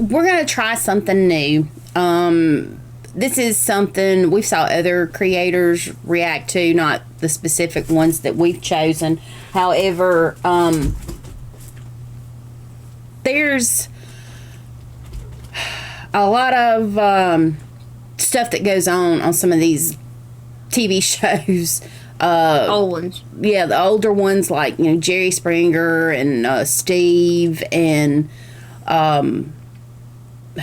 we're going to try something new. This is something we saw other creators react to, not the specific ones that we've chosen. However, there's a lot of stuff that goes on some of these TV shows. Old ones. Yeah, the older ones like, Jerry Springer and Steve and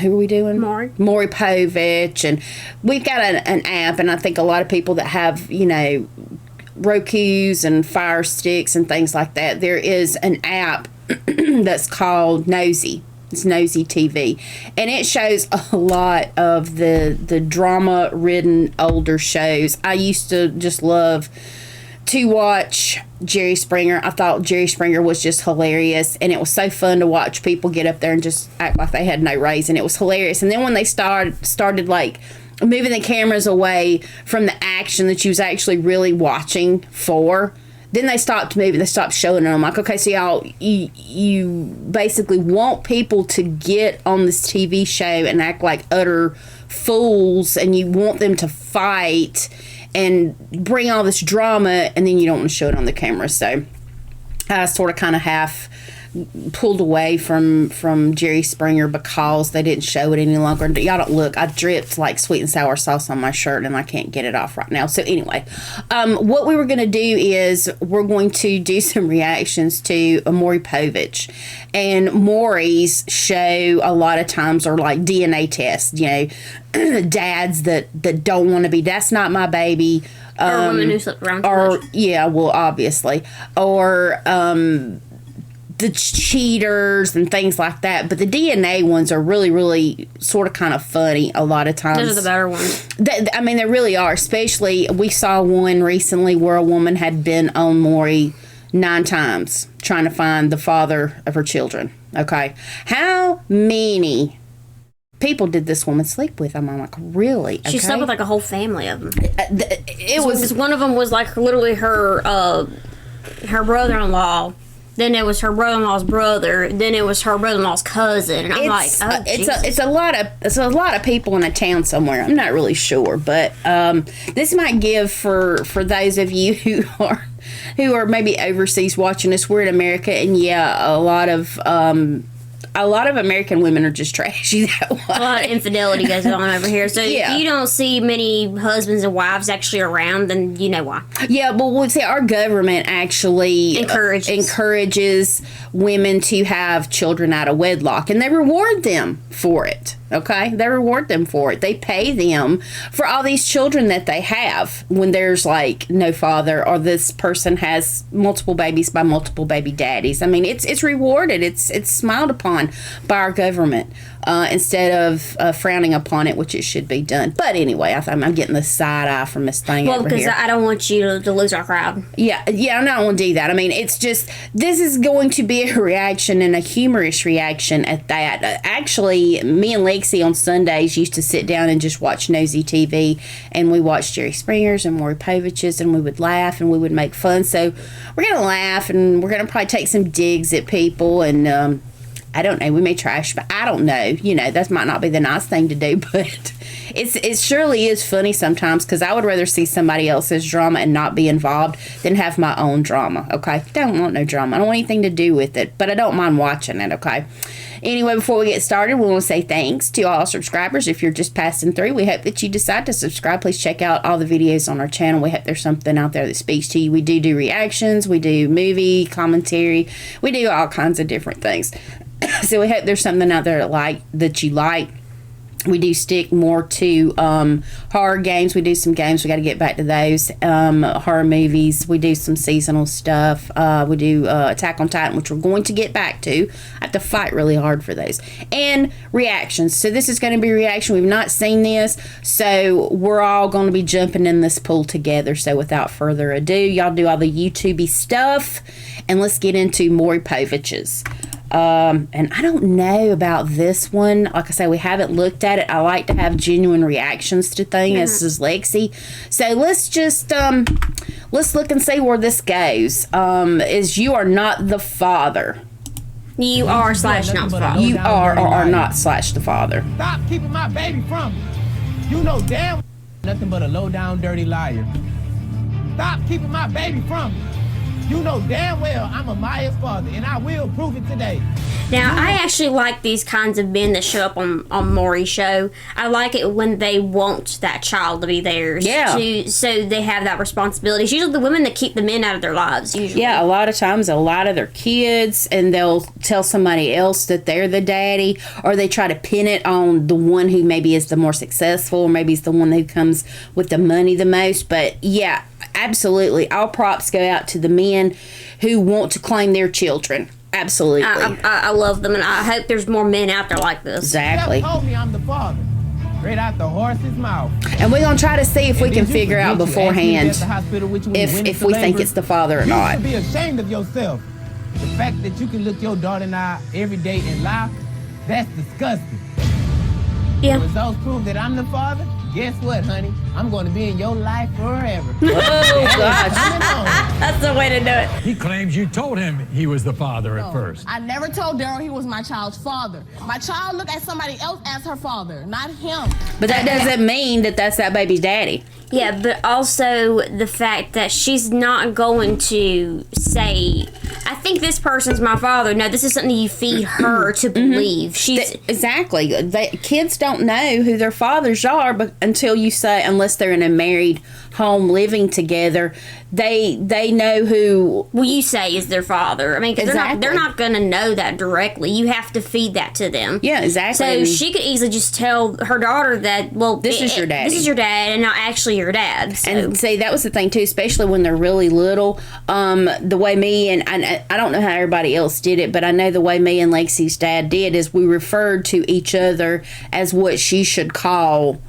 who are we doing? Maury Povich. And we've got an app, and I think a lot of people that have, Rokus and Fire Sticks and things like that, there is an app that's called Nosy. It's Nosy TV. And it shows a lot of the drama-ridden older shows. I used to just love to watch Jerry Springer. I thought Jerry Springer was just hilarious, and it was so fun to watch people get up there and just act like they had no reason. It was hilarious. And then when they started like moving the cameras away from the action that you was actually really watching for, then they stopped moving. They stopped showing it. I'm like, okay, so y'all, you basically want people to get on this TV show and act like utter fools, and you want them to fight and bring all this drama, and then you don't want to show it on the camera. So I sort of kind of half pulled away from Jerry Springer because they didn't show it any longer. Y'all don't look. I dripped like sweet and sour sauce on my shirt, and I can't get it off right now. So anyway, what we were going to do is we're going to do some reactions to Maury Povich. And Maury's show a lot of times are like DNA tests, dads that don't want to be, that's not my baby. Or women who sleep around too much. Yeah, well, obviously. Or the cheaters and things like that. But the DNA ones are really, really sort of kind of funny a lot of times. Those are the better ones. They really are. Especially, we saw one recently where a woman had been on Maury 9 times trying to find the father of her children. Okay. How many people did this woman sleep with? I'm like, really? Okay. She slept with like a whole family of them. It was one of them was like literally her brother-in-law. Then it was her brother-in-law's brother. Then it was her brother-in-law's cousin. And I'm like, oh, it's a lot of people in a town somewhere. I'm not really sure, but this might give for those of you who are maybe overseas watching us. We're in America, and yeah, a lot of American women are just trashy that way. A lot of infidelity goes on over here. So yeah. If you don't see many husbands and wives actually around, then you know why. Yeah, but we'll say our government actually encourages women to have children out of wedlock, and they reward them for it. Okay? They reward them for it. They pay them for all these children that they have when there's like no father, or this person has multiple babies by multiple baby daddies. I mean, it's rewarded. It's smiled upon by our government instead of frowning upon it, which it should be done. But anyway, I'm getting the side eye from this thing over here. Well, because I don't want you to lose our crowd. Yeah, I don't want to do that. I mean, it's just, this is going to be a reaction, and a humorous reaction at that. Actually, me and Lexi on Sundays used to sit down and just watch Nosy TV, and we watched Jerry Springer's and Maury Povich's, and we would laugh and we would make fun. So we're going to laugh, and we're going to probably take some digs at people, and I don't know, we may trash, but I don't know. That might not be the nice thing to do, but it surely is funny sometimes, because I would rather see somebody else's drama and not be involved than have my own drama, okay? Don't want no drama. I don't want anything to do with it, but I don't mind watching it, okay? Anyway, before we get started, we want to say thanks to all our subscribers. If you're just passing through, we hope that you decide to subscribe. Please check out all the videos on our channel. We hope there's something out there that speaks to you. We do reactions. We do movie commentary. We do all kinds of different things. So we hope there's something out there that you like. We do stick more to horror games. We do some games. We got to get back to those. Horror movies. We do some seasonal stuff. We do Attack on Titan, which we're going to get back to. I have to fight really hard for those. And reactions. So this is going to be a reaction. We've not seen this, so we're all going to be jumping in this pool together. So without further ado, y'all do all the YouTube-y stuff, and let's get into Maury Povich's. And I don't know about this one. Like I say, we haven't looked at it. I like to have genuine reactions to things, as is Lexi. So let's just, let's look and see where this goes. Is You Are Not the Father. You are / not the father. You are or are not / the father. Stop keeping my baby from me. You know damn nothing but a low-down dirty liar. Stop keeping my baby from me. You know damn well I'm Amaya's father, and I will prove it today. Now, I actually like these kinds of men that show up on Maury's show. I like it when they want that child to be theirs. Yeah. So they have that responsibility. It's usually the women that keep the men out of their lives, usually. Yeah, a lot of times, a lot of their kids, and they'll tell somebody else that they're the daddy, or they try to pin it on the one who maybe is the more successful, or maybe is the one who comes with the money the most. But yeah, absolutely. All props go out to the men who want to claim their children. Absolutely. I love them, and I hope there's more men out there like this. Exactly. Jeff told me I'm the father. Straight out the horse's mouth. And we're going to try to see if we can figure out beforehand if we think it's the father or not. You should be ashamed of yourself. The fact that you can look your daughter in the eye every day and lie, that's disgusting. Yeah. Results prove that I'm the father. Guess what, honey? I'm going to be in your life forever. Oh, gosh. That's the way to do it. He claims you told him he was the father at first. I never told Daryl he was my child's father. My child looked at somebody else as her father, not him. But that doesn't mean that that's that baby's daddy. Yeah, but also the fact that she's not going to say, I think this person's my father. No, this is something you feed her to believe. Exactly. Kids don't know who their fathers are until you say, unless they're in a married home living together, they know who. Well, you say is their father. I mean, 'cause they're not going to know that directly. You have to feed that to them. Yeah, exactly. So she could easily just tell her daughter that, well, this is your dad. This is your dad, and not actually your dad. So. And see, that was the thing too, especially when they're really little. The way me and I don't know how everybody else did it, but I know the way me and Lexi's dad did is we referred to each other as what she should call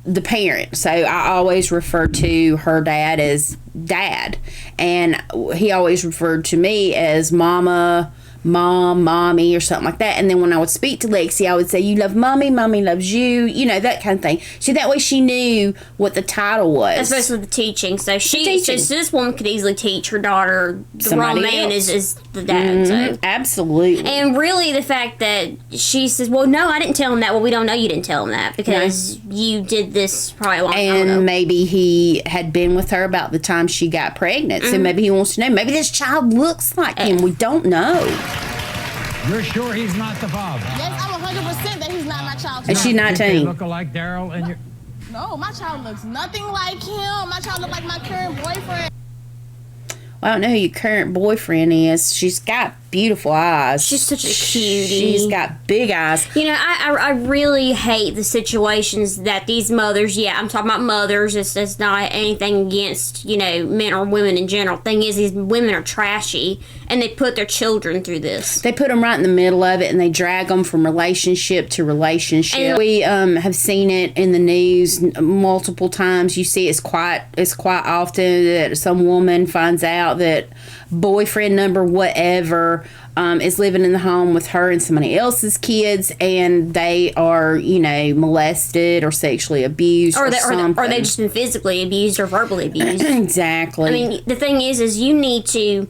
the parent. So I always referred to her dad as dad, and he always referred to me as mama, mom, mommy, or something like that. And then when I would speak to Lexi, I would say, you love mommy, mommy loves you, that kind of thing. So that way she knew what the title was. Especially the teaching. So so this woman could easily teach her daughter the wrong man is the dad. So. Absolutely. And really the fact that she says, well, no, I didn't tell him that. Well, we don't know you didn't tell him that because you did this probably a long time ago. And maybe he had been with her about the time she got pregnant. So maybe he wants to know. Maybe this child looks like him. We don't know. You're sure he's not the father? Yes, I'm 100% that he's not my child's And father. she's 19. They look alike, Daryl, and you're... No, my child looks nothing like him. My child looks like my current boyfriend. Well, I don't know who your current boyfriend is. She's got beautiful eyes. She's such a cutie. She's got big eyes. I really hate the situations that these mothers, I'm talking about mothers, it's not anything against, men or women in general. Thing is, these women are trashy, and they put their children through this. They put them right in the middle of it, and they drag them from relationship to relationship. And we have seen it in the news multiple times. You see it's quite often that some woman finds out that boyfriend number whatever is living in the home with her and somebody else's kids, and they are molested or sexually abused or something. Or they've just been physically abused or verbally abused. Exactly. I mean, the thing is you need to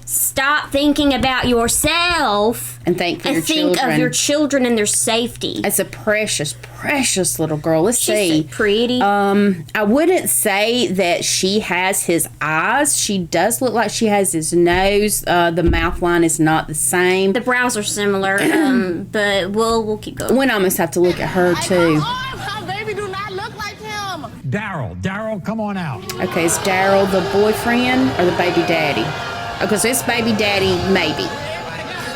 stop thinking about yourself and think of your children and their safety. It's a precious, precious little girl. Let's see. She's so pretty. I wouldn't say that she has his eyes. She does look like she has his nose. The mouth line is not the same. The brows are similar, but we'll keep going. We'd almost have to look at her too. My baby do not look like him. Daryl, come on out. Okay, is Daryl the boyfriend or the baby daddy? Okay, so it's baby daddy, maybe.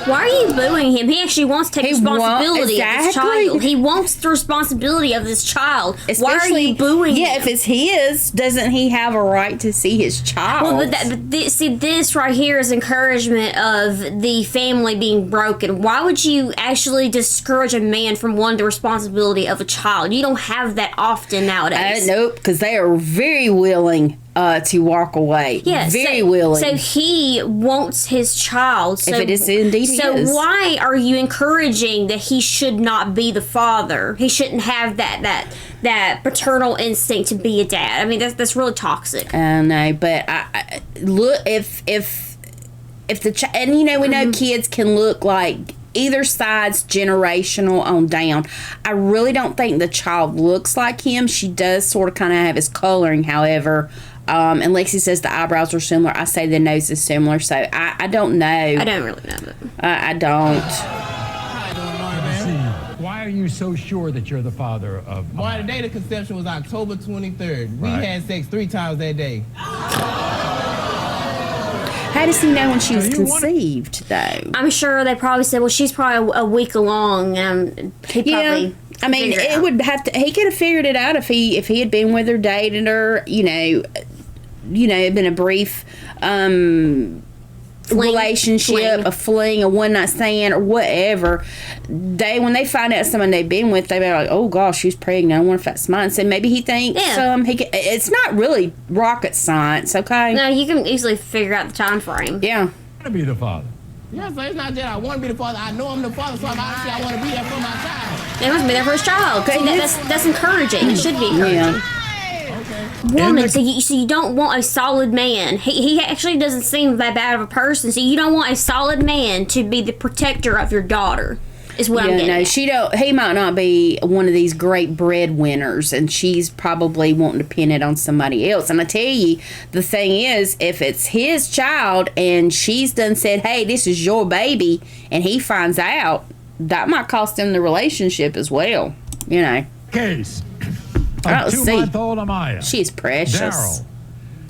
Why are you booing him? He actually wants to take responsibility of this child. He wants the responsibility of this child. Why are you booing him? Yeah, if it's his, doesn't he have a right to see his child? Well, this right here is encouragement of the family being broken. Why would you actually discourage a man from wanting the responsibility of a child? You don't have that often nowadays. Nope, because they are very willing to walk away. Yeah, very willing. So he wants his child. So, if it is indeed so why are you encouraging that he should not be the father? He shouldn't have that paternal instinct to be a dad. I mean, that's really toxic. I know, but I look if if the and you know we know kids can look like either side's generational on down. I really don't think the child looks like him. She does sort of kind of have his coloring, however. And Lexi says the eyebrows are similar. I say the nose is similar. So I don't know. I don't really know. I don't. Why are you so sure that you're the father of... Boy, the date of conception was October 23rd. We Right. had sex 3 times that day. How does he know when she was conceived, though? I'm sure they probably said, well, she's probably a week along. He probably I mean, figured it would have to. He could have figured it out if he had been with her, dated her. It'd been a brief relationship, a fling, a one night stand, or whatever. When they find out someone they've been with, they be like, "Oh gosh, she's pregnant. I wonder if that's mine." So maybe he thinks it's not really rocket science, okay? No, you can easily figure out the time frame. Yeah. to be the father? Yeah, so it's not that I want to be the father. I know I'm the father, so obviously I want to be there for my child. They must be there for his child. See, that's encouraging. It should be encouraging. Yeah. Woman, so you don't want a solid man. He actually doesn't seem that bad of a person. So you don't want a solid man to be the protector of your daughter. Is what I'm getting. No, he might not be one of these great breadwinners, and she's probably wanting to pin it on somebody else. And I tell you, the thing is, if it's his child and she's done said, "Hey, this is your baby," and he finds out, that might cost him the relationship as well. You know. Case Oh, of see. 2-month-old Amaya. She's precious. Daryl,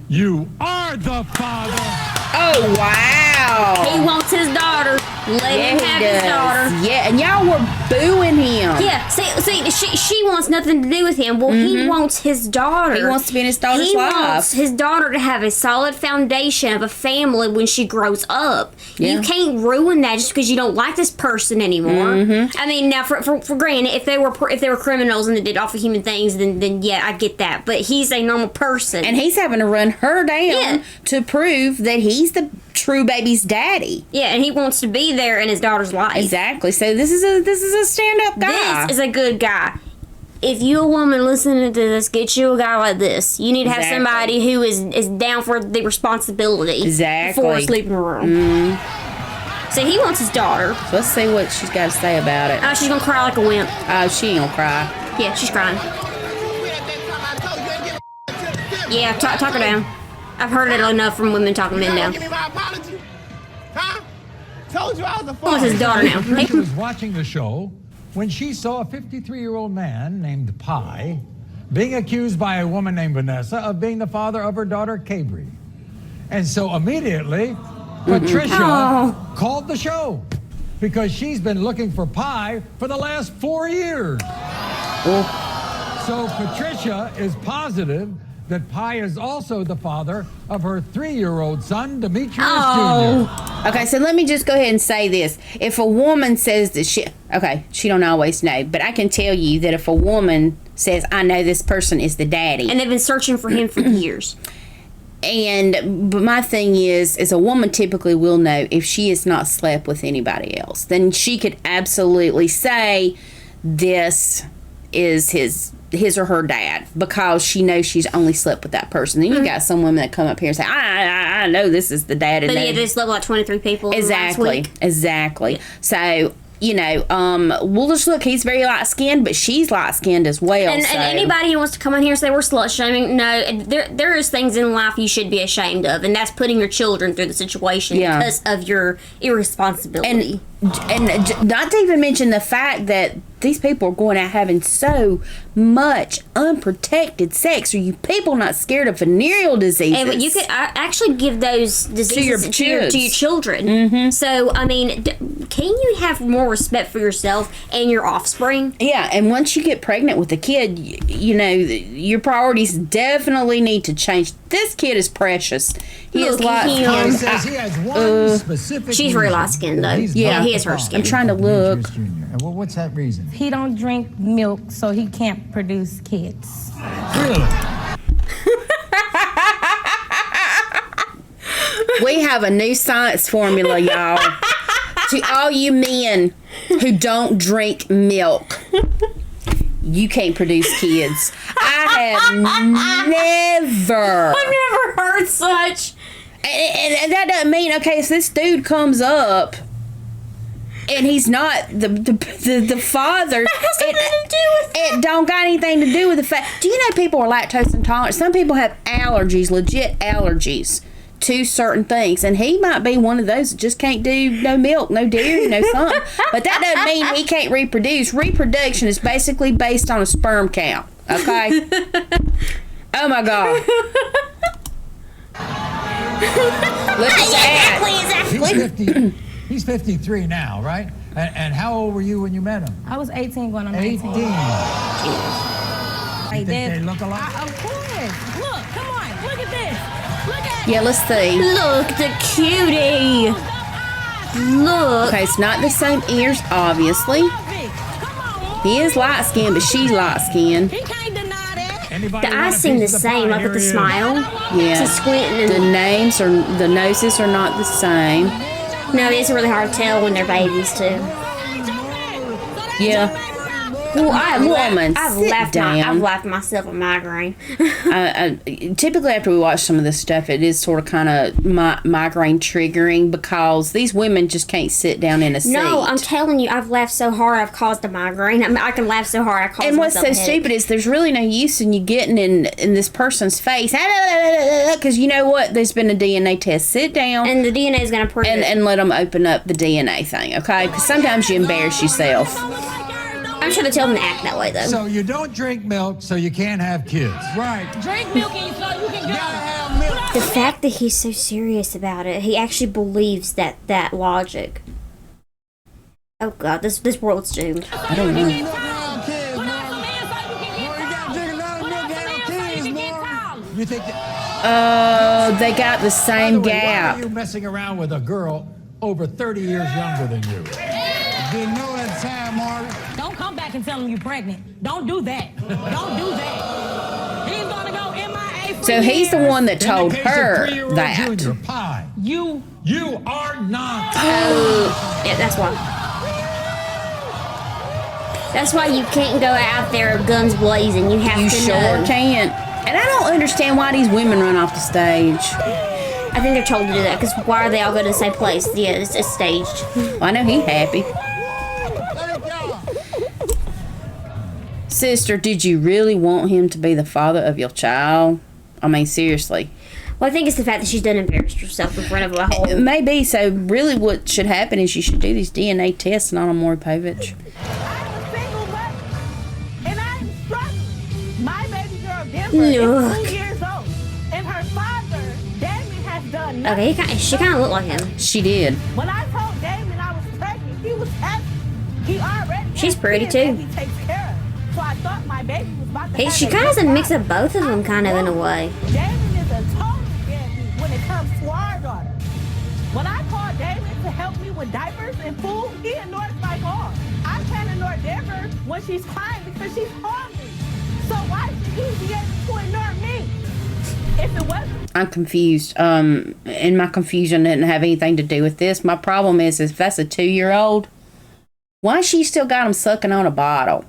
you are the father. Oh, wow. He wants his daughter. Let him he have his daughter. Yeah, and y'all were booing him. Yeah, see, she wants nothing to do with him. Well, he wants his daughter. He wants to be in his daughter's He life. wants his daughter to have a solid foundation of a family when she grows up. Yeah. You can't ruin that just because you don't like this person anymore. I mean, now for granted, if they were criminals and they did awful human things, then yeah, I get that. But he's a normal person, And he's having to run her down Yeah. to prove that he's the true baby's daddy. yeah, and he wants to be there in his daughter's life. Exactly. So this is a stand-up guy. This is a good guy. If you a woman listening to this, get you a guy like this. You need to have Exactly. somebody who is down for the responsibility Exactly. before a sleeping room. So he wants his daughter. So let's see what she's got to say about it. Oh, she's gonna cry like a wimp. Oh, she ain't gonna cry. Yeah, she's crying. Yeah, talk her down. I've heard it enough from women talking men down. Give me my apology. Huh? Told you I was a He wants his daughter now. Patricia was watching the show when she saw a 53-year-old man named Pi being accused by a woman named Vanessa of being the father of her daughter, Cabri. And so immediately, Patricia called the show because she's been looking for Pi for the last 4 years. So Patricia is positive that Pi is also the father of her 3-year-old son, Demetrius Jr. Okay, so let me just go ahead and say this. If a woman says that she don't always know, but I can tell you that if a woman says, "I know this person is the daddy," And they've been searching for him for years. but my thing is a woman typically will know if she has not slept with anybody else. Then she could absolutely say this is his or her dad because she knows she's only slept with that person. Then you got some women that come up here and say, I know this is the dad. But yeah, they slept with like 23 people last week. Exactly. So, we'll just look, he's very light-skinned, but she's light-skinned as well. And anybody who wants to come in here and say we're slut-shaming, no, there is things in life you should be ashamed of, and that's putting your children through the situation because of your irresponsibility. And not to even mention the fact that these people are going out having so much unprotected sex. Are you people not scared of venereal diseases? And but you could actually give those diseases to your children. Mm-hmm. So, I mean, can you have more respect for yourself and your offspring? Yeah, and once you get pregnant with a kid, your priorities definitely need to change. This kid is precious. He is Look, He says he has one specific She's very reason light-skinned, though. he's Yeah, not he is the her father skin. I'm trying to of look. Demetrius Jr. And well, what's that reason? He don't drink milk, so he can't produce kids. Really? We have a new science formula, y'all. To all you men who don't drink milk, you can't produce kids. I have never I've never heard such. And that doesn't mean, okay, so this dude comes up and he's not the father. That has nothing to do with that. It don't got anything to do with the fact. Do you know people are lactose intolerant? Some people have allergies, legit allergies to certain things, and he might be one of those that just can't do no milk, no dairy, no something. But that doesn't mean he can't reproduce. Reproduction is basically based on a sperm count. Okay. Oh my God. Look at that. Exactly. He's 53 now, right? And how old were you when you met him? I was 18 going on 18. 19. You think they look alike? Of course. Look, come on. Look at this. Look at Yeah, let's see. Look, the cutie. Look. Okay, it's not the same ears, obviously. He is light skinned, but she's light skinned. He can't deny that. Anybody The want eyes a seem the piece of pie? same, like with Here the he is. smile. Yeah. To squinting The and the noses are not the same. no, it's really hard to tell when they're babies too. Yeah. Well, Woman, I've sit laughed down. myself a migraine. Typically, after we watch some of this stuff, it is sort of kind of migraine triggering because these women just can't sit down in a seat. No, I'm telling you, I've laughed so hard I've caused a migraine. I can laugh so hard I cause And what's myself so a headache. stupid is there's really no use in you getting in this person's face because you know what? There's been a DNA test. Sit down And the DNA is going to prove it. and let them open up the DNA thing, okay? Because sometimes you embarrass yourself. I'm trying to tell them to act that way though. So you don't drink milk, so you can't have kids. Right. Drink milk and so you can go. The fact that he's so serious about it, he actually believes that logic. Oh God, this world's doomed. I don't know. You think that, They got the by same the way, gap. why are you messing around with a girl over 30 years younger than you? Didn't know at the time, Maury. Don't come back and tell him you're pregnant. Don't do that. Don't do that. He's gonna go MIA for So he's the years. one that told In the case of her 3-year-old that. Junior Pie, You you are not. Yeah, that's why. That's why you can't go out there guns blazing. You have You to sure know. can't. And I don't understand why these women run off the stage. I think they're told to do that because why are they all going to the same place? Yeah, it's staged. Well, I know he happy. Sister, did you really want him to be the father of your child? I mean, seriously. Well, I think it's the fact that she's done embarrassed herself in front of a whole. Maybe. So really what should happen is you should do these DNA tests not on Maury Povich. I'm a single mother, and I'm struggling. My baby girl Denver is Look. 2 years old, and her father, Damon, has done nothing. Okay, she kind of looked like him. She did. When I told Damon I was pregnant, he was happy. He already She's has pretty, kids too. that he takes care of. So I thought my baby was about to have She a kind of has a good mix of father. both of them, kind of in a way. Damon is a total deadbeat when it comes to our daughter. When I called Damon to help me with diapers and food, he ignores my call. I can't ignore Denver when she's crying because she's hungry. So why should he be able to ignore me? If it wasn't I'm confused. And my confusion didn't have anything to do with this. My problem is if that's a 2-year-old, why she still got him sucking on a bottle?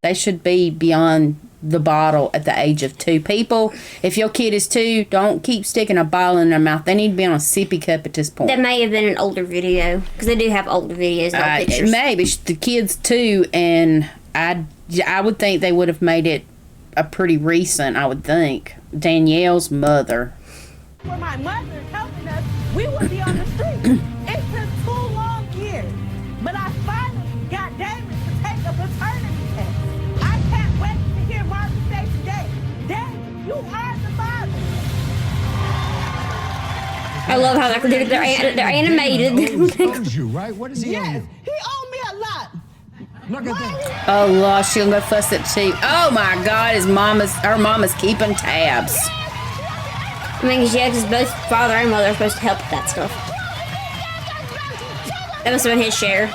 They should be beyond the bottle at the age of 2. People, if your kid is 2, don't keep sticking a bottle in their mouth. They need to be on a sippy cup at this point. That may have been an older video because they do have older videos, no pictures. Maybe the kid's 2, and I would think they would have made it a pretty recent. I would think Danielle's mother. for my mother helping us, we would be on the street. It took 2 long years. But I finally got Damon to take a paternity test. I can't wait to hear Marvin say today, Damon, you are the father. I love how they're animated. Owes you, right? What does he owe Yes, you? he owed me a lot. Look at that. Oh Lord, she'll go fuss at Chief. Oh my God, her mama's keeping tabs. I mean, yeah, because both father and mother are supposed to help with that stuff. That must have been his share.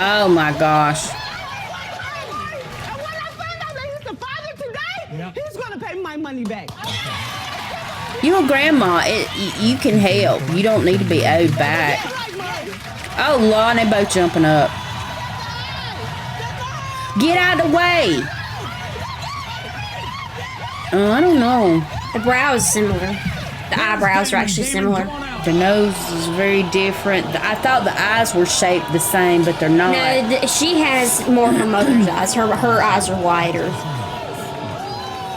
Oh my gosh. And when I find out that he's the father today, he's gonna pay my money back. You're a grandma. You can help. You don't need to be owed back. Oh Lord, they both jumping up. Get out of the way. I don't know. The brow is similar. The eyebrows are actually similar. The nose is very different. I thought the eyes were shaped the same, but they're not. No, she has more of her mother's eyes. Her eyes are wider.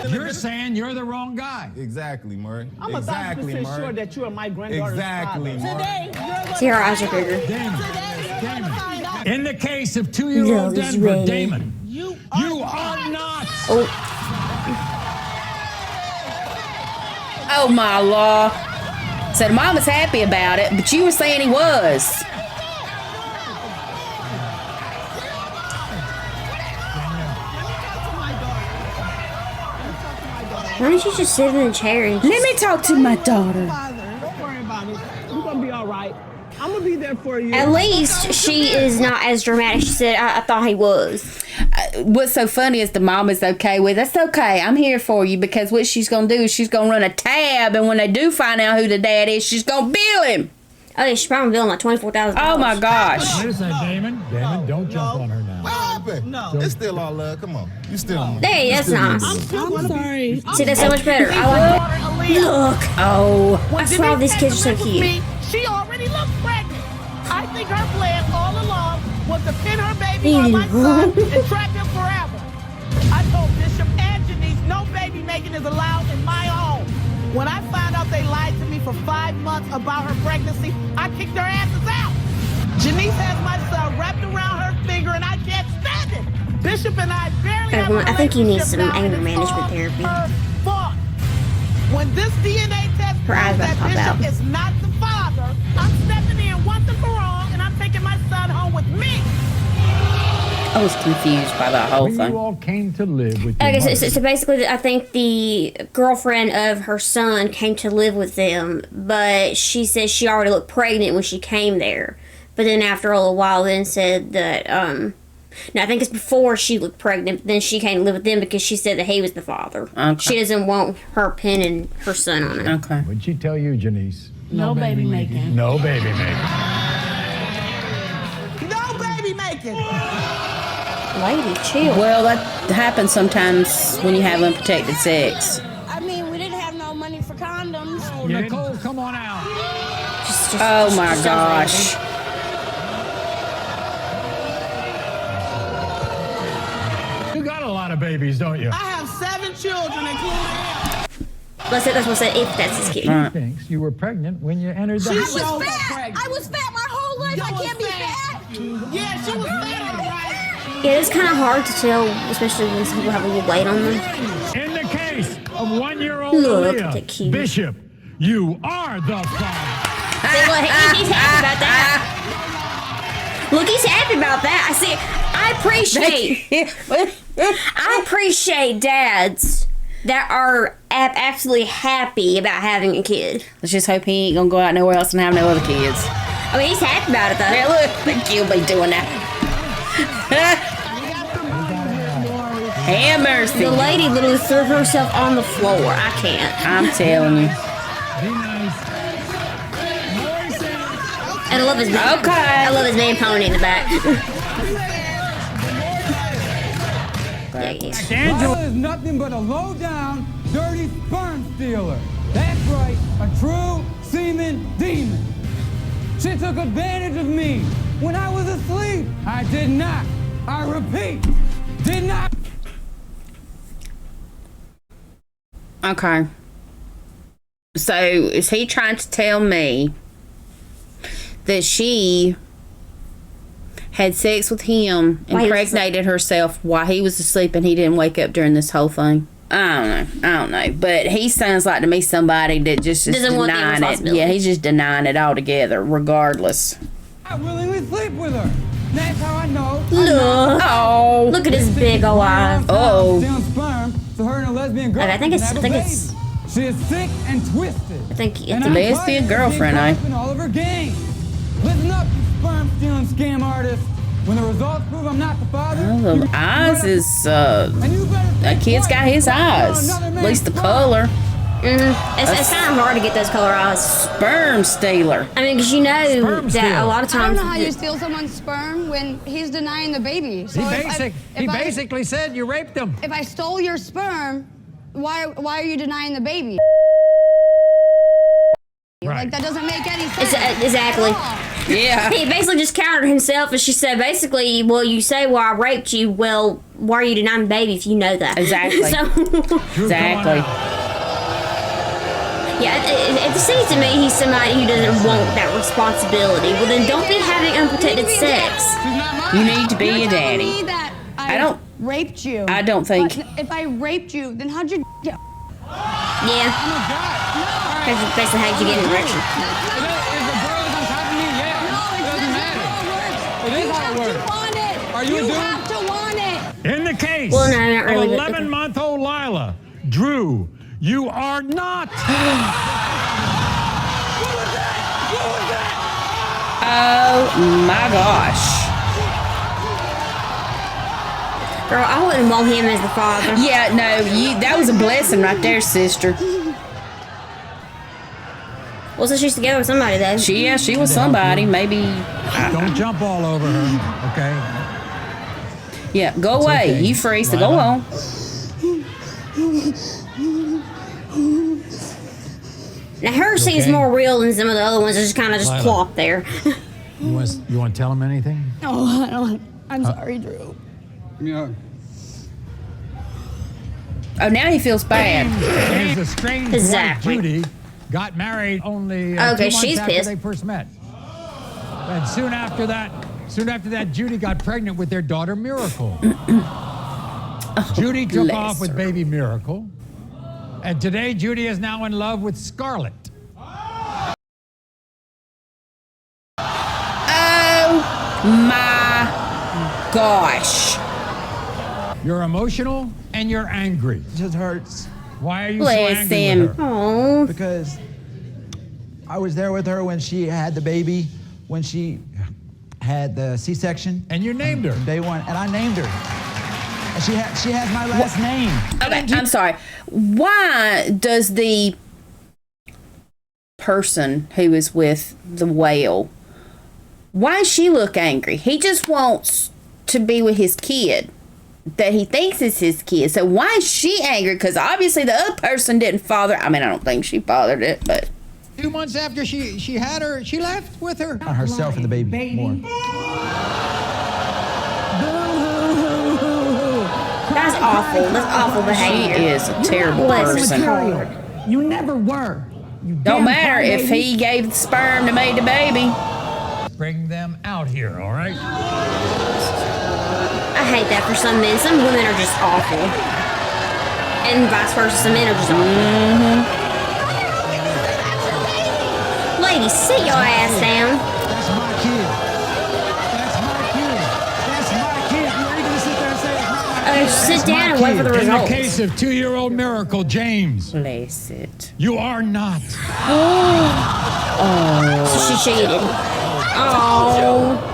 You're saying you're the wrong guy. Exactly, Maury. I'm Exactly, 1,000% Maury. sure that you are my granddaughter's Exactly, father. Maury. Today, you're See, her eyes are bigger. Damon. Damon. In the case of 2-year-old Love is Denver, ready. Damon, You you are not. Oh my law. Said Mama's happy about it, but you were saying he was. Why don't you just sit in the chair and Let me talk to my daughter. father. Don't worry about it. We're gonna be all right. I'm gonna be there for you. At least she is not as dramatic. She said, I thought he was. What's so funny is the mom is okay with, that's okay, I'm here for you, because what she's going to do is she's going to run a tab, and when they do find out who the dad is, she's going to bill him. Oh, yeah, she's probably billing like $24,000. Oh my gosh. Wait a second, Damon. Damon, don't jump on her now. What happened? No. It's still all love. Come on. You still on. Hey, that's nice. I'm sorry. See, that's so much better. I like that. Look. Oh. I swear all these kids are so cute. She already looked pregnant. I think her plan all along was to pin her baby on my son and trap him forever. I told Bishop and Janice no baby making is allowed in my home. When I found out they lied to me for 5 months about her pregnancy, I kicked their asses out. Janice has my son wrapped around her finger and I can't stand it. Bishop and I barely have a I think you need relationship some now, and anger it's management all therapy. her fault. When this DNA test Her eyes proves about to pop that out. Bishop is not the father, I'm stepping in once and for all, and I'm taking my son home with me. I was confused by that whole When thing. you all came to live with your Okay, mother, so basically, I think the girlfriend of her son came to live with them, but she said she already looked pregnant when she came there. But then after a little while, then said that, no, I think it's before she looked pregnant, but then she came to live with them because she said that he was the father. Okay. She doesn't want her pinning her son on it. Okay. what'd she tell you, Janice? No baby making. No baby making. No baby making. Lady, chill. Well, that happens sometimes when you have unprotected sex. I mean, we didn't have no money for condoms. Oh, Nicole, come on out. Oh my gosh. You got a lot of babies, don't you? I have 7 children, including him. That's what I said, if that's his kid. She thinks you were pregnant when you entered the house. showed up pregnant. I was fat my whole life. I can't be fat. Yeah, she was fat, all right. Yeah, it's kind of hard to tell, especially when some people have a little weight on them. In the case of 1-year-old Look at Aaliyah, the cute. Bishop, you are the father. See, look, he's happy about that. Look, he's happy about that. I appreciate dads that are absolutely happy about having a kid. Let's just hope he ain't gonna go out nowhere else and have no other kids. I mean, he's happy about it, though. Yeah, look, think you'll be doing that. Have mercy. The lady literally threw herself on the floor. I can't. I'm telling you. Be nice. And I love his man. Okay. I love his man pony in the back. yeah. Angela is nothing but a low-down, dirty sperm stealer. That's right, a true semen demon. She took advantage of me when I was asleep. I did not, I repeat, did not. Okay. So, is he trying to tell me that she had sex with him, impregnated herself while he was asleep and he didn't wake up during this whole thing? I don't know. But he sounds like to me somebody that just is Doesn't want the denying it. responsibility. Yeah, he's just denying it altogether, regardless. I willingly sleep with her. That's how I know. Look. Oh. Look at his big old eyes. Oh. Stealing sperm, so her and a lesbian girlfriend I think it's- can I have think a it's- baby. She is sick and twisted. I think it's And a I'm lesbian fighting for girlfriend, being eh? caught up in all of her games. Listen up, you sperm stealing scam artist. When the results prove I'm not the father, Well, you the eyes is, and you better that think kid's got twice his before eyes. stealing another At least the man's color. It's kind of hard to get those color eyes. Sperm stealer. I mean, because you know Sperm that steal. a lot of I don't times. know how you steal someone's sperm when he's denying the baby. So He basically said you raped him. if I stole your sperm, why are you denying the baby? Right. Like, that doesn't make any sense. Exactly. Yeah. He basically just countered himself, and she said, basically, well, you say, well, I raped you. Well, why are you denying the baby if you know that? Exactly. Exactly. Yeah, it seems to me he's somebody who doesn't want that responsibility. Well, then don't be having unprotected sex. You need to be a daddy. I don't raped you. I don't think. But if I raped you, then how'd you get? Yeah. That's basically how you get an erection. If a girl is on top of me, yeah. No, it doesn't matter. It is how it works. Want it. Are you a dude? have to want it. In the case Well, no, not really, of but- 11-month-old Lila, Drew, you are not. Oh my gosh. Girl, I wouldn't want him as the father. Yeah, no, that was a blessing right there, sister. Well, so she's together with somebody, though. She was somebody. Maybe. Don't jump all over her, okay? Yeah, go away. okay. You free, so go Lila. on. Now, her seems Okay. more real than some of the other ones that just kind of just Lila. plop there. You want to tell him anything? No, I don't. I'm sorry, Drew. Yeah. Oh, now he feels bad. His estranged Exactly. wife, Judy, got married only 2 Okay, months she's after pissed. they first met. And soon after that, Judy got pregnant with their daughter, Miracle. Judy took bless off with her. baby Miracle. And today, Judy is now in love with Scarlett. Oh my gosh. You're emotional and you're angry. It just hurts Why are you Bless so angry him. with her? Oh, because I was there with her when she had the baby, when she had the C-section. And you named her. From day one, and I named her. And she has my last name. Okay, I'm sorry. Why does the person who is with the whale, why does she look angry? He just wants to be with his kid that he thinks is his kid. So why is she angry? Because obviously the other person didn't father. I mean, I don't think she fathered it, but 2 months after she had her, she left with her. On herself and the baby, more. that's awful. That's awful she behavior. is a terrible Bless his person. heart. You never were. You Don't damn matter if crybaby. he gave the sperm to made the baby. Bring them out here, all right? I hate that for some men. Some women are just awful. And vice versa, some men are just awful. Ladies, sit your ass down. That's my kid. That's my kid. That's my kid. You ain't gonna sit there and say it's not my kid. Sit down and wait for the In the results. case of 2-year-old Miracle, James, Bless it. you are not. So she cheated. Oh.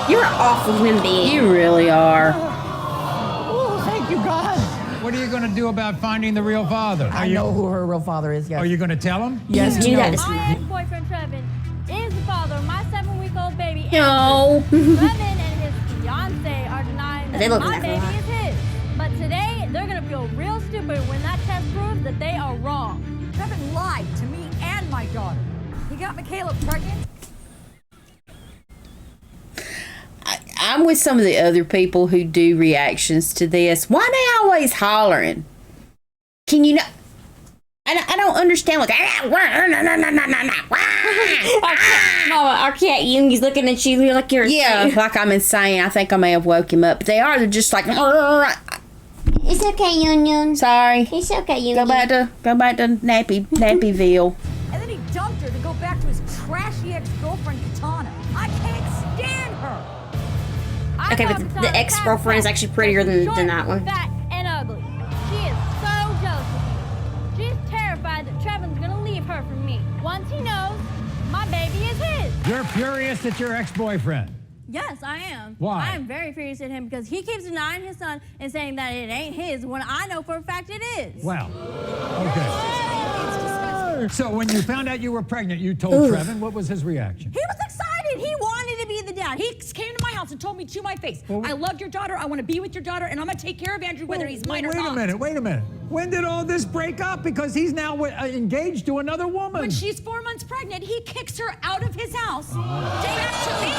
You're an awful human being. You really are. Oh, thank you, God. What are you going to do about finding the real father? I know who her real father is, yes. Are you going to tell him? Yes, Do he that. knows. My ex-boyfriend Trevin is the father of my 7-week-old baby. No. Trevin and his fiance are denying They that look my exactly baby alike. is his. But today, they're gonna feel real stupid when that test proves that they are wrong. Trevin lied to me and my daughter. He got Michaela pregnant. I'm with some of the other people who do reactions to this. Why they always hollering? Can you not? I don't understand. Like, Mama, our cat Youngie's looking at you. You're like you're yeah, like I'm insane. I think I may have woke him up. But they are. They're just like. It's okay, Yun Yun. Sorry. It's okay, Youngie. Go back to Nappyville. And then he dumped her to go back to his trashy ex-girlfriend, Katana. I can't stand her. I Okay, thought but Katana the ex-girlfriend is fat, actually prettier than short, that one. Fat and ugly. She is so jealous of me. She's terrified that Trevin's gonna leave her for me. Once he knows, my baby is his. You're furious at your ex-boyfriend. Yes, I am. Why? I am very furious at him because he keeps denying his son and saying that it ain't his when I know for a fact it is. Well, okay. So when you found out you were pregnant, you told Trevin. What was his reaction? He was excited. He wanted to be the dad. He came to my house and told me to my face, I love your daughter, I want to be with your daughter, and I'm going to take care of Andrew whether he's mine or not. Wait a minute. When did all this break up? Because he's now engaged to another woman. When she's 4 months pregnant, he kicks her out of his house. Back to me,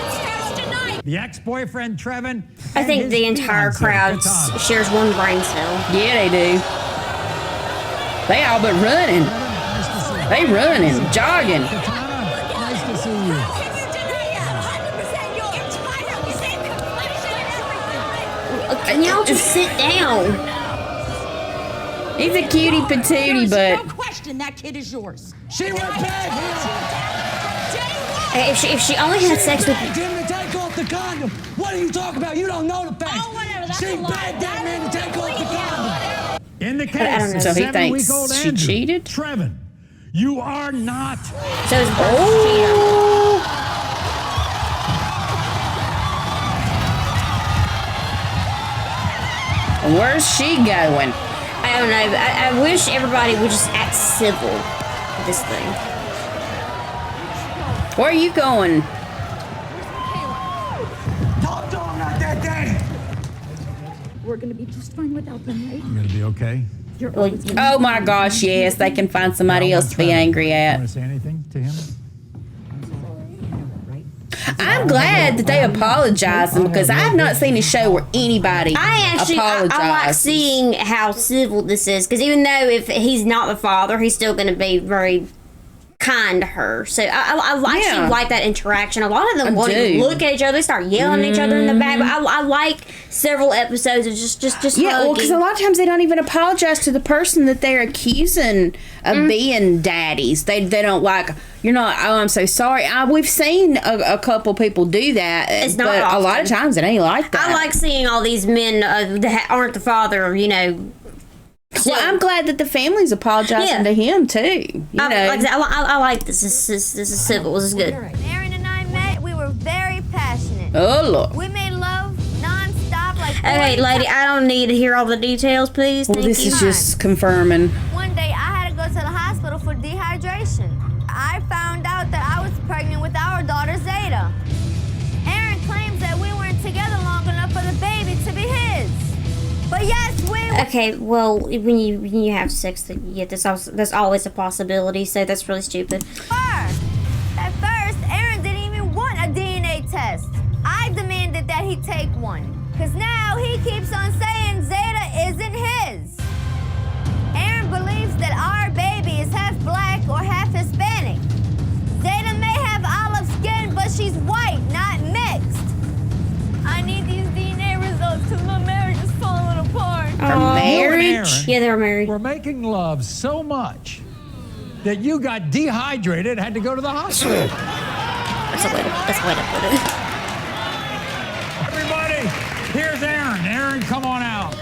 and starts to deny. The ex-boyfriend, Trevin. I think the entire crowd shares one brain cell. Yeah, they do. They all but running. They running, jogging. Nice to see you. Can y'all just sit down? He's a cutie patootie, but No question, that kid is yours. She went back. Hey, if she only had sex with Jim to take off the condom. What are you talking about? You don't know the facts. Oh, whatever. That's She a lie. begged that man to take off the condom. In the I don't know. case So of he thinks 7-week-old she Andrew, cheated? Trevin, you are not. so his brother's where's she going? I don't know. I wish everybody would just act civil with this thing. Where are you going? Talk to him, not that daddy. We're going to be just fine without them, right? You're going to be okay? You're always gonna Oh my gosh, yes, they can find somebody else to be angry You at. want to say anything to him? I'm glad that they apologized because I've not seen a show where anybody I like apologizes. seeing how civil this is, because even though if he's not the father, he's still going to be very kind to her. So I actually like that interaction. A lot of them won't even look at each other. They start yelling at each other in the back. But I like several episodes of just Yeah, well, hugging. because a lot of times they don't even apologize to the person that they're accusing of being daddies. They don't like, you're not, oh, I'm so sorry. We've seen a couple people do that. It's not but a lot of often. times it ain't like that. I like seeing all these men that aren't the father, you know. Well, I'm glad that the family's apologizing to him too. You know, I like this. This is civil. This is good. Aaron and I met. We were very passionate. oh look. We made love non-stop, like Okay, 40 lady, I don't need to hear all the details, please. Well, Thank this you. is just confirming. One day I had to go to the hospital for dehydration. I found out that I was pregnant with our daughter Zeta. Aaron claims that we weren't together long enough for the baby to be his. But yes, we were. Okay, well, when you have sex, that's always a possibility. So that's really stupid. At first, Aaron didn't even want a DNA test. I demanded that he take one. Because now he keeps on saying Zeta isn't his. Aaron believes that our baby is half black or half Hispanic. Zeta may have olive skin, but she's white, not mixed. I need these DNA results because my marriage is falling apart. Marriage? Yeah, they were married. We're making love so much that you got dehydrated, had to go to the hospital. That's a way to put it. Everybody, here's Aaron. Aaron, come on out.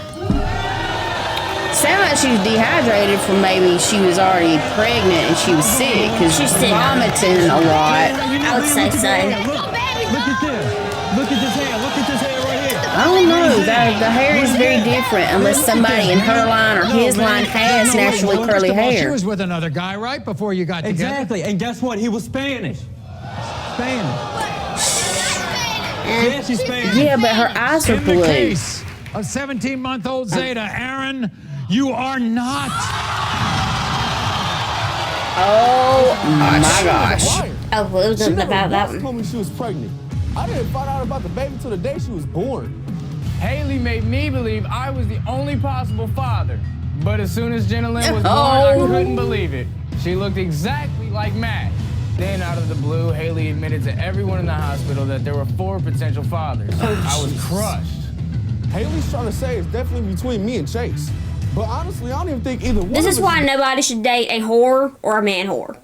Sound like she was dehydrated from maybe she was already pregnant and she was sick because she's vomiting a lot. I would say so. Look at this. Look at this hair. Look at this hair right here. I don't know. The hair is very different unless somebody in her line or his line has naturally curly First of all, she hair. was with another guy right before you got together. Exactly. And guess what? He was Spanish. Spanish. Yeah, she's Spanish. Yeah, but her eyes are In the blue. case of 17-month-old Zeta, Aaron, you are not. Oh my gosh. Oh, well, it was She about never that once one. told me she was pregnant. I didn't find out about the baby till the day she was born. Haley made me believe I was the only possible father. But as soon as Jenna Lynn was born, I couldn't believe it. She looked exactly like Matt. Then, out of the blue, Haley admitted to everyone in the hospital that there were 4 potential fathers. I was crushed. Haley's trying to say it's definitely between me and Chase. But honestly, I don't even think either one This of is us why nobody should date a whore or a man whore.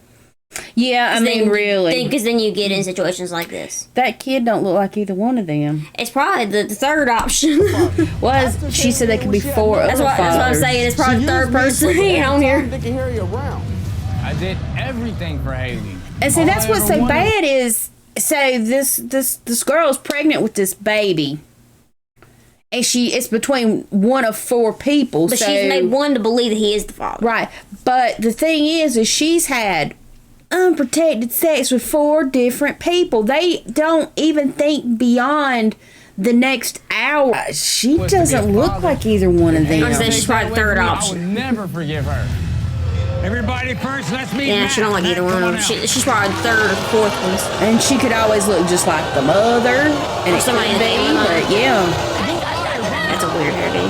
Yeah, I mean, really. Because then you get in situations like this. That kid don't look like either one of them. It's probably the third option. She said there could be 4 other That's what I'm fathers. saying. It's probably the third person on here. They can hear you around. I did everything for Haley. And see, All that's I what's ever so wanted- bad is, so this girl's pregnant with this baby. And it's between one of 4 people. But so, she's made one to believe that he is the father. Right. But the thing is she's had unprotected sex with 4 different people. They don't even think beyond the next hour. She doesn't look like either one of them. She's probably the third I option. would never forgive her. Everybody first, let's meet Yeah, Matt. she don't like either one of them. She's probably the third or fourth one. And she could always look just like the mother. And it somebody could in the be, family. but yeah. That's a weird hairdo.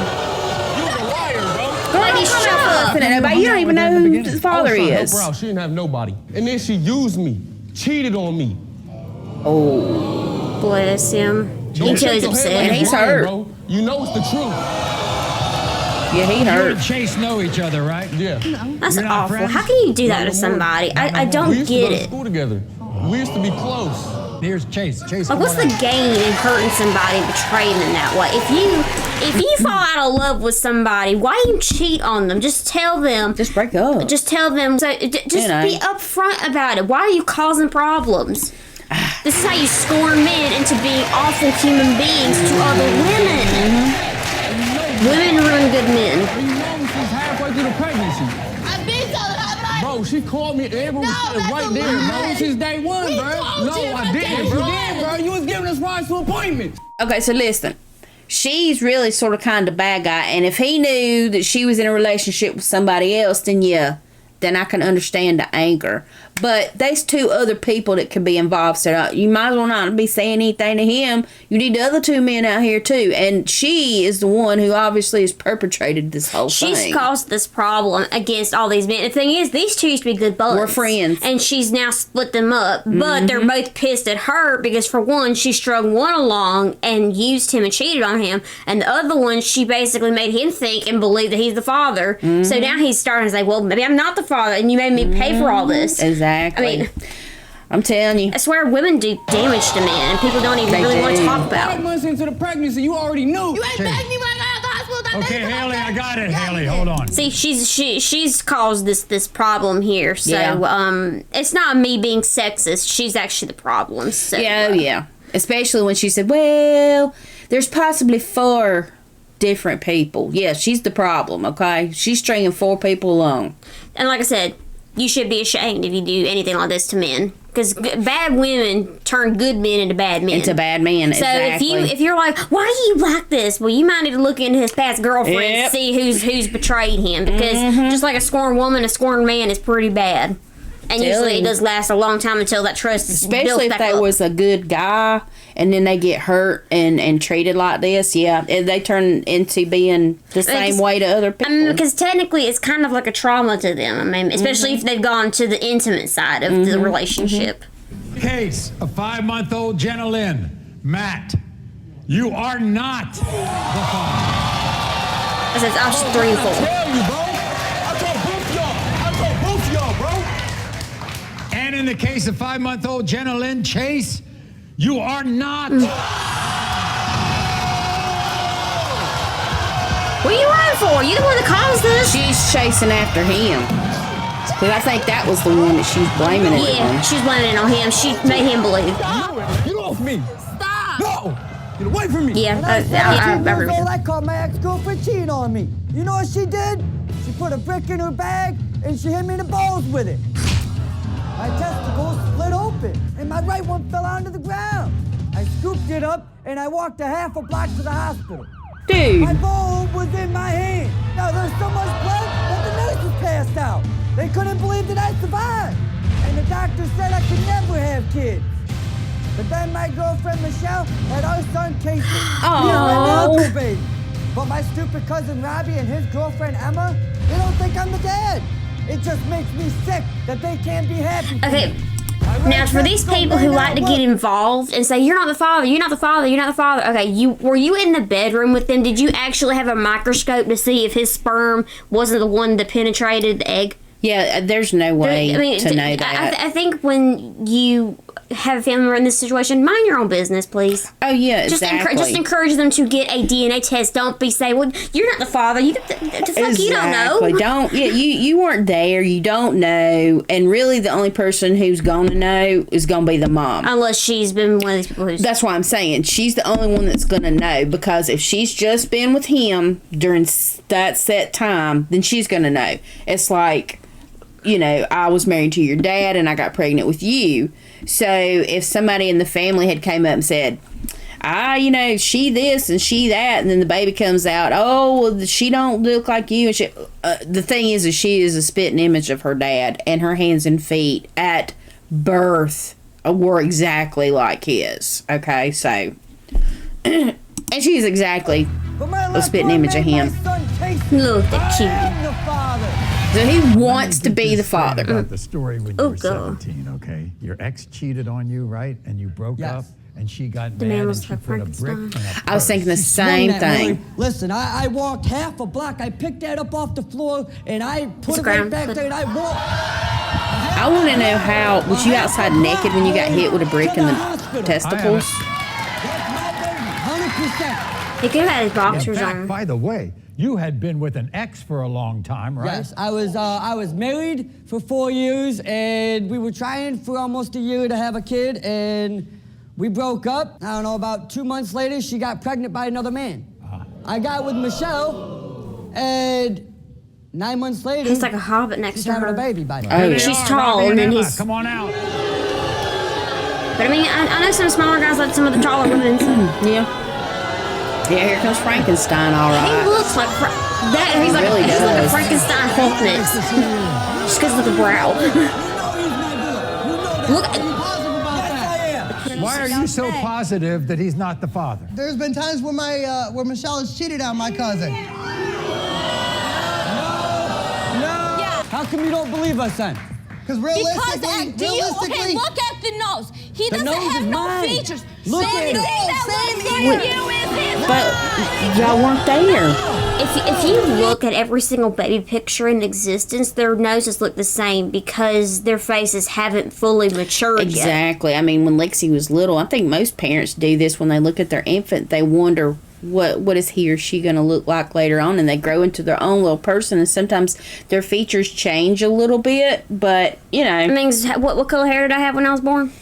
Girl, don't come out fussing at nobody. You don't even know who his father is. Bro, she didn't have nobody. And then she used me, cheated on me. Oh. Bless him. You can tell he's upset. And he's hurt. Bro. You know it's the truth. Yeah, he You hurt. and Chase know each other, right? Yeah. That's You're not awful. friends? How can you do that to somebody? I We don't used to get go to it. school together. We used to be close. Here's Chase. Chase, Like, come what's on the out. gain in hurting somebody and betraying them that way? If you fall out of love with somebody, why you cheat on them? Just tell them. Just break up. Just tell them. So, just You know. be upfront about it. Why are you causing problems? This is how you scorn men into being awful human beings to other women. Women ruin good men. You know she's halfway through the pregnancy. I've been telling her, I'm like, Bro, she called me. Everyone was No, that's right a there, lie. bro. Since day one, We bro. told No, you I about didn't, that. bro. You did, bro. You was giving us rides to appointments. Okay, so listen. She's really sort of kind of bad guy. And if he knew that she was in a relationship with somebody else, then yeah, then I can understand the anger. But there's 2 other people that could be involved. So you might as well not be saying anything to him. You need the other 2 men out here too. And she is the one who obviously has perpetrated this whole thing. She's caused this problem against all these men. The thing is, these 2 used to be good buds. We're friends. And she's now split them up. But they're both pissed at her because, for one, she strung one along and used him and cheated on him. And the other one, she basically made him think and believe that he's the father. So now he's starting to say, well, maybe I'm not the father and you made me pay for all this. Exactly. I mean, I'm telling you. I swear women do damage to men and people don't even really want to talk about 5 months into the pregnancy, you already knew. you ain't begged me when I got out of the hospital. Okay, Haley, I got it, Haley. Hold on. See, she's caused this problem here. So Yeah. it's not me being sexist. She's actually the problem. So, Yeah. Especially when she said, well, there's possibly 4 different people. Yeah, she's the problem, okay? She's stringing 4 people along. And like I said, you should be ashamed if you do anything like this to men. Because bad women turn good men into bad men. Into bad men, So exactly. if you're like, why do you like this? Well, you might need to look into his past girlfriend Yep. and see who's betrayed him. Because just like a scorned woman, a scorned man is pretty bad. And usually it does last a long time until that trust is built Especially if back they up. was a good guy and then they get hurt and treated like this, yeah, they turn into being the same way to other people. Because technically it's kind of like a trauma to them. I mean, especially if they've gone to the intimate side of the relationship. Case of 5-month-old Jenna Lynn. Matt, you are not the father. I said, I was 3 and 4. Tell you, bro. I told both y'all, bro. And in the case of 5-month-old Jenna Lynn Chase, you are not. What are you running for? You the one that caused this? She's chasing after him. Because I think that was the one that she's blaming it Yeah, on. she's blaming it on him. She made him believe. Get off me. Stop. No. Get away from me. Yeah, I agree with you. I caught my ex-girlfriend cheating on me. You know what she did? She put a brick in her bag and she hit me in the balls with it. My testicles split open and my right one fell onto the ground. I scooped it up and I walked a half a block to the hospital. Dude. My bone was in my hand. Now there's so much blood that the nurses passed out. They couldn't believe that I survived. And the doctor said I could never have kids. But then my girlfriend Michelle had our son Casey. He was my miracle baby. But my stupid cousin Robbie and his girlfriend Emma, they don't think I'm the dad. It just makes me sick that they can't be happy. Okay. Now, for these people who like to get involved and say, you're not the father, you're not the father, you're not the father. Okay, were you in the bedroom with them? Did you actually have a microscope to see if his sperm wasn't the one that penetrated the egg? Yeah, there's no way to know that. I think when you have a family member in this situation, mind your own business, please. Oh, yeah, exactly. Just encourage them to get a DNA test. Don't be saying, well, you're not the father. The fuck, you don't know. You weren't there. You don't know. And really, the only person who's going to know is going to be the mom. Unless she's been one of these people who's... That's why I'm saying she's the only one that's going to know, because if she's just been with him during that set time, then she's going to know. It's like I was married to your dad and I got pregnant with you. So if somebody in the family had came up and said, she this and she that, and then the baby comes out, she don't look like you. And the thing is she is a spitting image of her dad, and her hands and feet at birth were exactly like his. Okay, so, and she's exactly a spitting image of him. Look at you. So he wants to be the father. About the story when you were 17, okay? Your ex cheated on you, right? And you broke up. And she got mad and she put a brick in a purse. I was thinking the same thing. Listen, I walked half a block. I picked that up off the floor and I put it right back there and I walked. I want to know how, was you outside naked when you got hit with a brick in the testicles? 100%. He could have had his boxers on. By the way, you had been with an ex for a long time, right? Yes, I was married for 4 years and we were trying for almost a year to have a kid, and we broke up. I don't know, about 2 months later, she got pregnant by another man. I got with Michelle, and 9 months later... He's like a hobbit next to her. Having a baby by now. Oh, she's tall, and then he's... Come on out. But I mean, I know some smaller guys like some of the taller women. So. Yeah, here comes Frankenstein, all right. He looks like... He's like a Frankenstein Hulk next. Just because of the brow. Look at... Why are you so positive that he's not the father? There's been times where where Michelle has cheated on my cousin. No. Yeah. How come you don't believe us then? Because realistically, okay, look at the nose. He doesn't have no features. Look at it. But y'all weren't there. If you look at every single baby picture in existence, their noses look the same because their faces haven't fully matured yet. Exactly. I mean, when Lexi was little, I think most parents do this when they look at their infant. They wonder what is he or she going to look like later on, and they grow into their own little person, and sometimes their features change a little bit, but, I mean, what color hair did I have when I was born?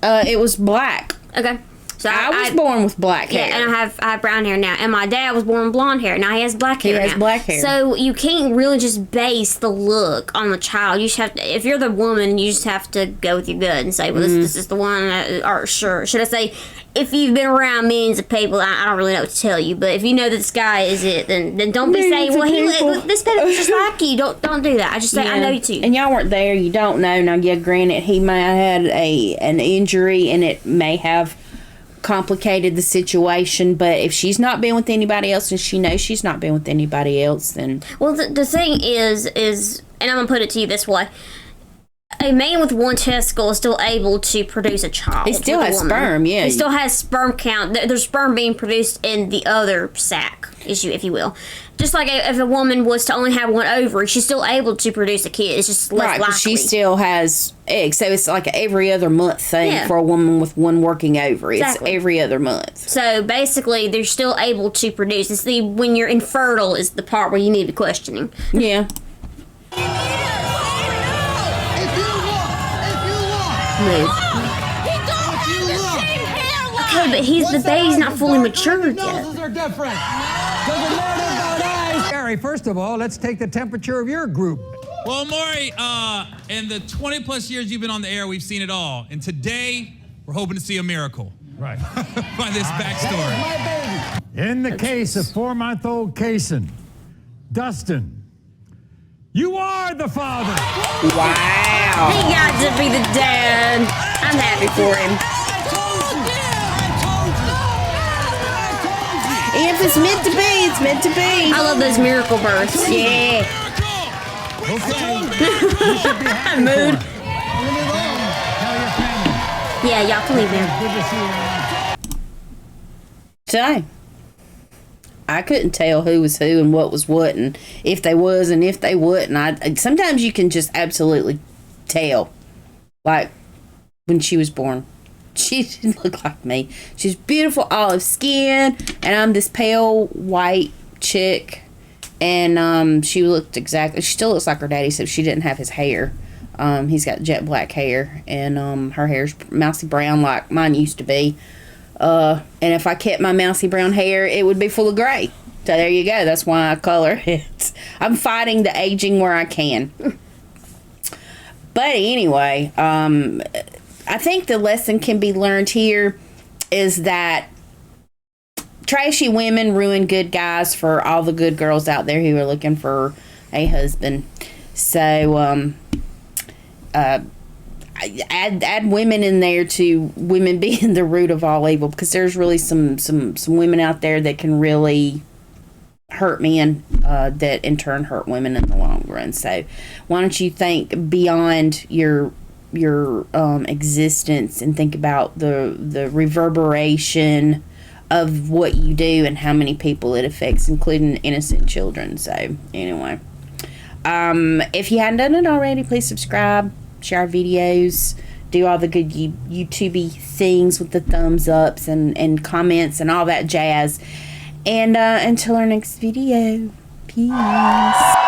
It was black. Okay. So I was born with black hair. Yeah, and I have brown hair now. And my dad was born with blonde hair. Now he has black hair. He has black hair. So you can't really just base the look on the child. You just have to, if you're the woman, you just have to go with your gut and say, well, this is the one. Or sure, should I say, if you've been around millions of people, I don't really know what to tell you. But if you know that this guy is it, then don't be saying, well, this baby looks just like you. Don't do that. I just say, I know you too. And y'all weren't there. You don't know. Now, yeah, granted, he may have had an injury, and it may have complicated the situation, but if she's not been with anybody else and she knows she's not been with anybody else, then... Well, the thing is, and I'm going to put it to you this way, a man with one testicle is still able to produce a child. He still has sperm, yeah. He still has sperm count. There's sperm being produced in the other sac, if you will. Just like if a woman was to only have one ovary, she's still able to produce a kid. It's just less likely. She still has eggs, so it's like an every other month thing for a woman with one working ovary. Exactly. It's every other month. So basically, they're still able to produce. It's when you're infertile is the part where you need to be questioning. Yeah. Okay, but the baby's not fully matured yet. Gary, first of all, let's take the temperature of your group. Well, Maury, in the 20 plus years you've been on the air, we've seen it all. And today, we're hoping to see a miracle. Right. By this backstory. In the case of 4-month-old Kaysen, Dustin, you are the father. Wow. He got to be the dad. I'm happy for him. If it's meant to be, it's meant to be. I love those miracle births. Yeah. Okay. You should be happy Mood. Tell your family. Yeah, y'all can leave now. Good to see you. So, I couldn't tell who was who and what was what, and if they was and if they wouldn't. Sometimes you can just absolutely tell. Like, when she was born, she didn't look like me. She's beautiful olive skin, and I'm this pale white chick. And she still looks like her daddy, except she didn't have his hair. He's got jet black hair, and her hair's mousy brown like mine used to be. And if I kept my mousy brown hair, it would be full of gray. So there you go. That's why I color it. I'm fighting the aging where I can. But anyway, I think the lesson can be learned here is that trashy women ruin good guys for all the good girls out there who are looking for a husband. So, add women in there to women being the root of all evil, because there's really some women out there that can really hurt men, that in turn hurt women in the long run. So why don't you think beyond your existence and think about the reverberation of what you do and how many people it affects, including innocent children. So anyway, if you hadn't done it already, please subscribe, share our videos, do all the good YouTubey things with the thumbs ups and comments and all that jazz. And until our next video, peace.